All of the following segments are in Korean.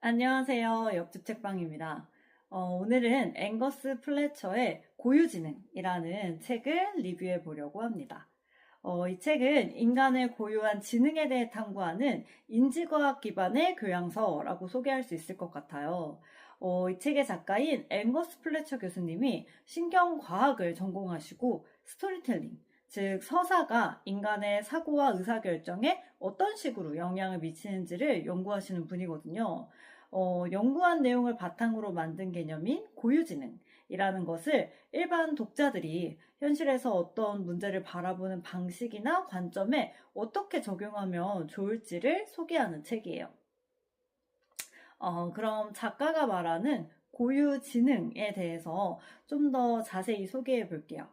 안녕하세요. 옆집 책방입니다. 오늘은 앵거스 플래처의 고유지능이라는 책을 리뷰해 보려고 합니다. 이 책은 인간의 고유한 지능에 대해 탐구하는 인지과학 기반의 교양서라고 소개할 수 있을 것 같아요. 이 책의 작가인 앵거스 플래처 교수님이 신경과학을 전공하시고 스토리텔링, 즉 서사가 인간의 사고와 의사결정에 어떤 식으로 영향을 미치는지를 연구하시는 분이거든요. 연구한 내용을 바탕으로 만든 개념인 고유지능이라는 것을 일반 독자들이 현실에서 어떤 문제를 바라보는 방식이나 관점에 어떻게 적용하면 좋을지를 소개하는 책이에요. 그럼 작가가 말하는 고유지능에 대해서 좀 더 자세히 소개해 볼게요.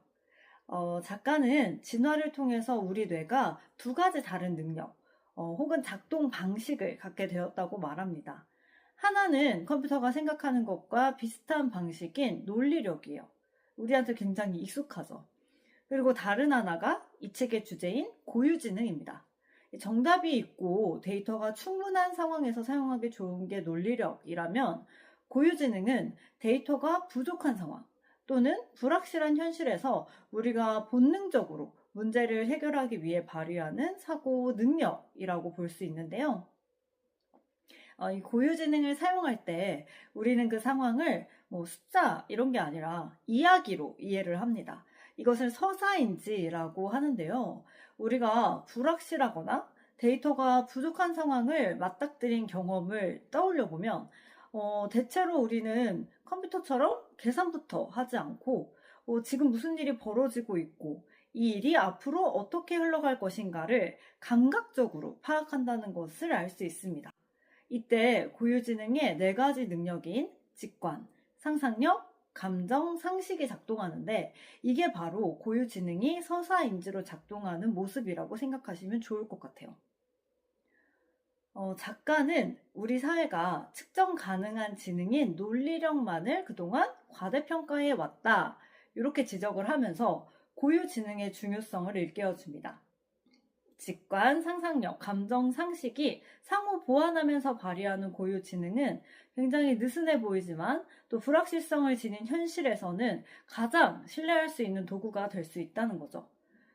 작가는 진화를 통해서 우리 뇌가 두 가지 다른 능력, 혹은 작동 방식을 갖게 되었다고 말합니다. 하나는 컴퓨터가 생각하는 것과 비슷한 방식인 논리력이에요. 우리한테 굉장히 익숙하죠. 그리고 다른 하나가 이 책의 주제인 고유지능입니다. 정답이 있고 데이터가 충분한 상황에서 사용하기 좋은 게 논리력이라면 고유지능은 데이터가 부족한 상황 또는 불확실한 현실에서 우리가 본능적으로 문제를 해결하기 위해 발휘하는 사고 능력이라고 볼 수 있는데요. 이 고유지능을 사용할 때 우리는 그 상황을 숫자 이런 게 아니라 이야기로 이해를 합니다. 이것을 서사인지라고 하는데요. 우리가 불확실하거나 데이터가 부족한 상황을 맞닥뜨린 경험을 떠올려 보면 대체로 우리는 컴퓨터처럼 계산부터 하지 않고 지금 무슨 일이 벌어지고 있고 이 일이 앞으로 어떻게 흘러갈 것인가를 감각적으로 파악한다는 것을 알 수 있습니다. 이때 고유지능의 네 가지 능력인 직관, 상상력, 감정, 상식이 작동하는데 이게 바로 고유지능이 서사인지로 작동하는 모습이라고 생각하시면 좋을 것 같아요. 작가는 우리 사회가 측정 가능한 지능인 논리력만을 그동안 과대평가해 왔다. 이렇게 지적을 하면서 고유지능의 중요성을 일깨워줍니다. 직관, 상상력, 감정, 상식이 상호 보완하면서 발휘하는 고유지능은 굉장히 느슨해 보이지만 또 불확실성을 지닌 현실에서는 가장 신뢰할 수 있는 도구가 될 수 있다는 거죠.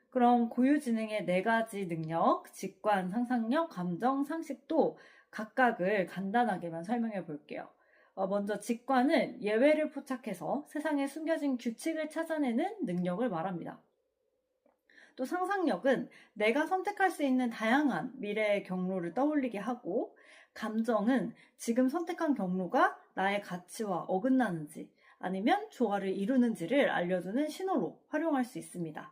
그럼 고유지능의 네 가지 능력, 직관, 상상력, 감정, 상식도 각각을 간단하게만 설명해 볼게요. 먼저 직관은 예외를 포착해서 세상에 숨겨진 규칙을 찾아내는 능력을 말합니다. 또 상상력은 내가 선택할 수 있는 다양한 미래의 경로를 떠올리게 하고, 감정은 지금 선택한 경로가 나의 가치와 어긋나는지 아니면 조화를 이루는지를 알려주는 신호로 활용할 수 있습니다.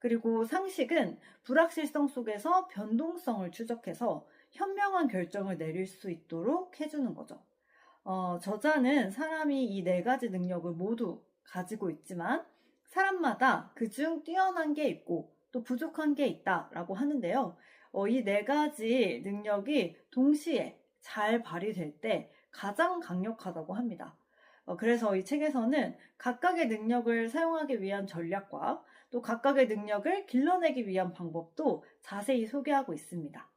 그리고 상식은 불확실성 속에서 변동성을 추적해서 현명한 결정을 내릴 수 있도록 해주는 거죠. 저자는 사람이 이 네 가지 능력을 모두 가지고 있지만 사람마다 그중 뛰어난 게 있고 또 부족한 게 있다라고 하는데요. 이 네 가지 능력이 동시에 잘 발휘될 때 가장 강력하다고 합니다. 그래서 이 책에서는 각각의 능력을 사용하기 위한 전략과 또 각각의 능력을 길러내기 위한 방법도 자세히 소개하고 있습니다.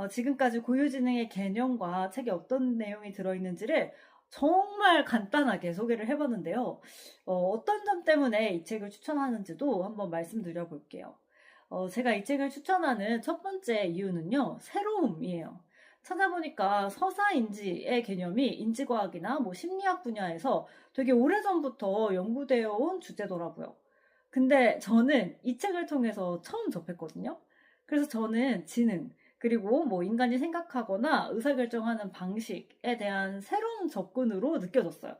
지금까지 고유지능의 개념과 책에 어떤 내용이 들어있는지를 정말 간단하게 소개를 해봤는데요. 어떤 점 때문에 이 책을 추천하는지도 한번 말씀드려 볼게요. 제가 이 책을 추천하는 첫 번째 이유는요, 새로움이에요. 찾아보니까 서사인지의 개념이 인지과학이나 심리학 분야에서 되게 오래전부터 연구되어 온 주제더라고요. 근데 저는 이 책을 통해서 처음 접했거든요. 그래서 저는 지능, 그리고 인간이 생각하거나 의사결정하는 방식에 대한 새로운 접근으로 느껴졌어요.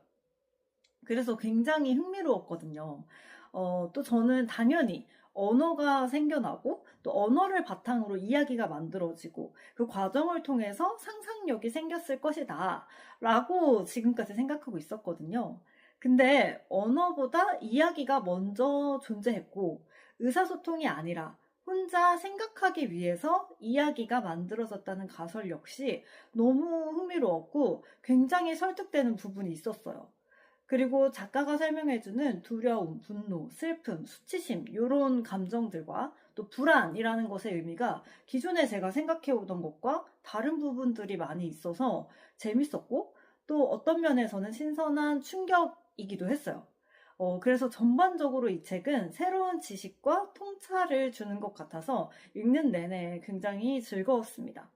그래서 굉장히 흥미로웠거든요. 또 저는 당연히 언어가 생겨나고 또 언어를 바탕으로 이야기가 만들어지고 그 과정을 통해서 상상력이 생겼을 것이다 라고 지금까지 생각하고 있었거든요. 근데 언어보다 이야기가 먼저 존재했고 의사소통이 아니라 혼자 생각하기 위해서 이야기가 만들어졌다는 가설 역시 너무 흥미로웠고 굉장히 설득되는 부분이 있었어요. 그리고 작가가 설명해주는 두려움, 분노, 슬픔, 수치심 이런 감정들과 또 불안이라는 것의 의미가 기존에 제가 생각해오던 것과 다른 부분들이 많이 있어서 재밌었고 또 어떤 면에서는 신선한 충격이기도 했어요. 그래서 전반적으로 이 책은 새로운 지식과 통찰을 주는 것 같아서 읽는 내내 굉장히 즐거웠습니다.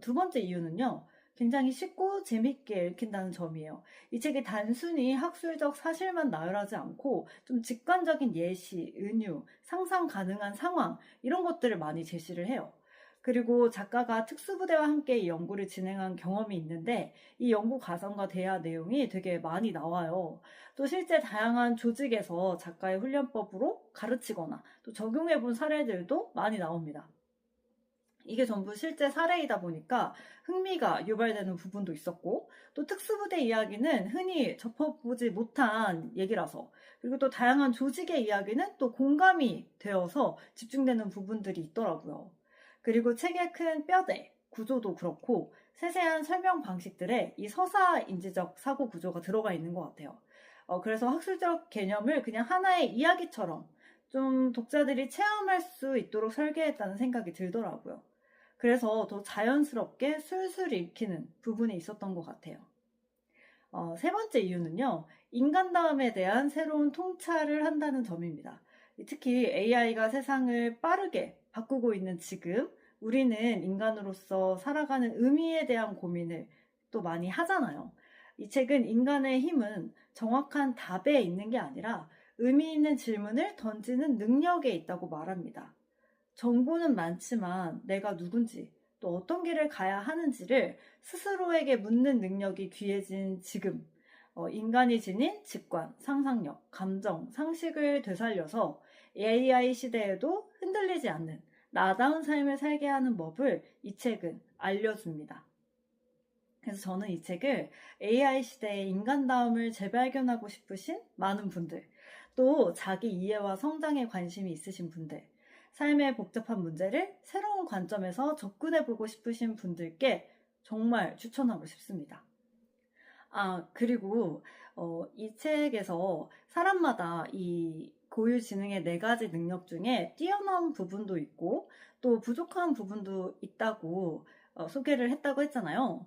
두 번째 이유는요, 굉장히 쉽고 재밌게 읽힌다는 점이에요. 이 책이 단순히 학술적 사실만 나열하지 않고 좀 직관적인 예시, 은유, 상상 가능한 상황, 이런 것들을 많이 제시를 해요. 그리고 작가가 특수부대와 함께 이 연구를 진행한 경험이 있는데 이 연구 과정과 대화 내용이 되게 많이 나와요. 또 실제 다양한 조직에서 작가의 훈련법으로 가르치거나 또 적용해 본 사례들도 많이 나옵니다. 이게 전부 실제 사례이다 보니까 흥미가 유발되는 부분도 있었고, 또 특수부대 이야기는 흔히 접해보지 못한 얘기라서, 그리고 또 다양한 조직의 이야기는 또 공감이 되어서 집중되는 부분들이 있더라고요. 그리고 책의 큰 뼈대, 구조도 그렇고 세세한 설명 방식들에 이 서사인지적 사고 구조가 들어가 있는 것 같아요. 그래서 학술적 개념을 그냥 하나의 이야기처럼 좀 독자들이 체험할 수 있도록 설계했다는 생각이 들더라고요. 그래서 더 자연스럽게 술술 읽히는 부분이 있었던 것 같아요. 세 번째 이유는요, 인간다움에 대한 새로운 통찰을 한다는 점입니다. 특히 AI가 세상을 빠르게 바꾸고 있는 지금, 우리는 인간으로서 살아가는 의미에 대한 고민을 또 많이 하잖아요. 이 책은 인간의 힘은 정확한 답에 있는 게 아니라 의미 있는 질문을 던지는 능력에 있다고 말합니다. 정보는 많지만 내가 누군지 또 어떤 길을 가야 하는지를 스스로에게 묻는 능력이 귀해진 지금, 인간이 지닌 직관, 상상력, 감정, 상식을 되살려서 AI 시대에도 흔들리지 않는 나다운 삶을 살게 하는 법을 이 책은 알려줍니다. 그래서 저는 이 책을 AI 시대의 인간다움을 재발견하고 싶으신 많은 분들, 또 자기 이해와 성장에 관심이 있으신 분들, 삶의 복잡한 문제를 새로운 관점에서 접근해보고 싶으신 분들께 정말 추천하고 싶습니다. 그리고 이 책에서 사람마다 이 고유지능의 4가지 능력 중에 뛰어난 부분도 있고 또 부족한 부분도 있다고 소개를 했다고 했잖아요.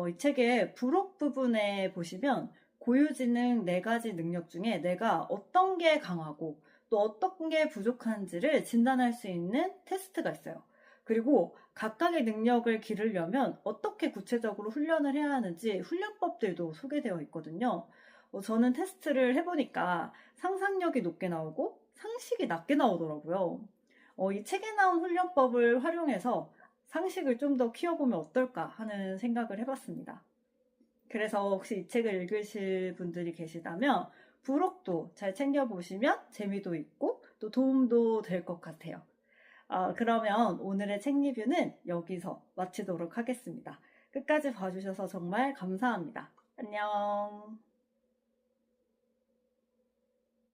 이 책의 부록 부분에 보시면 고유지능 4가지 능력 중에 내가 어떤 게 강하고 또 어떤 게 부족한지를 진단할 수 있는 테스트가 있어요. 그리고 각각의 능력을 기르려면 어떻게 구체적으로 훈련을 해야 하는지 훈련법들도 소개되어 있거든요. 저는 테스트를 해보니까 상상력이 높게 나오고 상식이 낮게 나오더라고요. 이 책에 나온 훈련법을 활용해서 상식을 좀 더 키워보면 어떨까 하는 생각을 해봤습니다. 그래서 혹시 이 책을 읽으실 분들이 계시다면 부록도 잘 챙겨보시면 재미도 있고 또 도움도 될 것 같아요. 그러면 오늘의 책 리뷰는 여기서 마치도록 하겠습니다. 끝까지 봐주셔서 정말 감사합니다. 안녕.